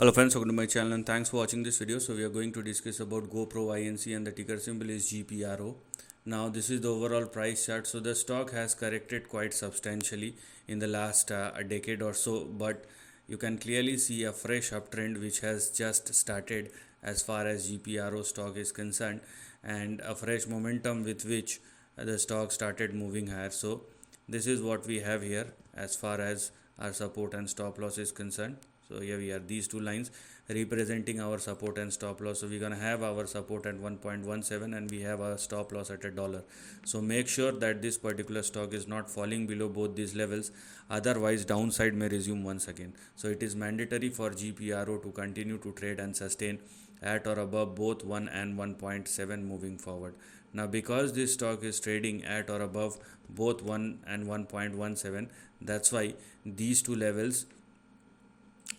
Hello friends, welcome to my channel and thanks for watching this video. So we are going to discuss about GoPro INC and the ticker symbol is Gpro. Now this is the overall price chart. So the stock has corrected quite substantially in the last a decade or so, but you can clearly see a fresh uptrend which has just started as far as Gpro stock is concerned, and a fresh momentum with which the stock started moving higher. So this is what we have here as far as our support and stop loss is concerned. So here we are, these two lines representing our support and stop loss. So we're gonna have our support at 1.17 and we have our stop loss at $1. So make sure that this particular stock is not falling below both these levels, otherwise downside may resume once again. So it is mandatory for GPRO to continue to trade and sustain at or above both 1 and 1.7 moving forward. Now because this stock is trading at or above both 1 and 1.17, that's why these two levels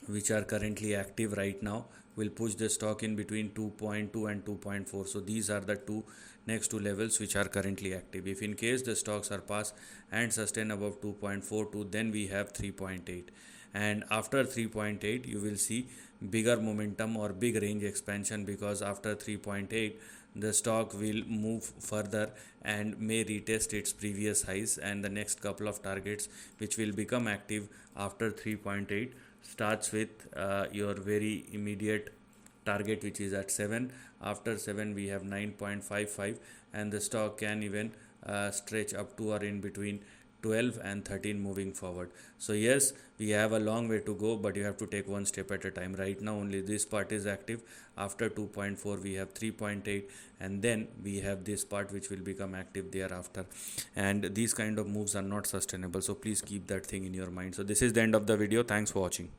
which are currently active right now will push the stock in between 2.2 and 2.4. So these are the next two levels which are currently active. If in case the stocks are pass and sustain above 2.42, then we have 3.8, and after 3.8 you will see bigger momentum or big range expansion, because after 3.8 the stock will move further and may retest its previous highs, and the next couple of targets which will become active after 3.8 starts with your very immediate target which is at 7. After 7 we have 9.55, and the stock can even stretch up to or in between 12 and 13 moving forward. So yes, we have a long way to go, but you have to take one step at a time. Right now only this part is active. After 2.4 we have 3.8, and then we have this part which will become active thereafter, and these kind of moves are not sustainable. So please keep that thing in your mind. So this is the end of the video. Thanks for watching.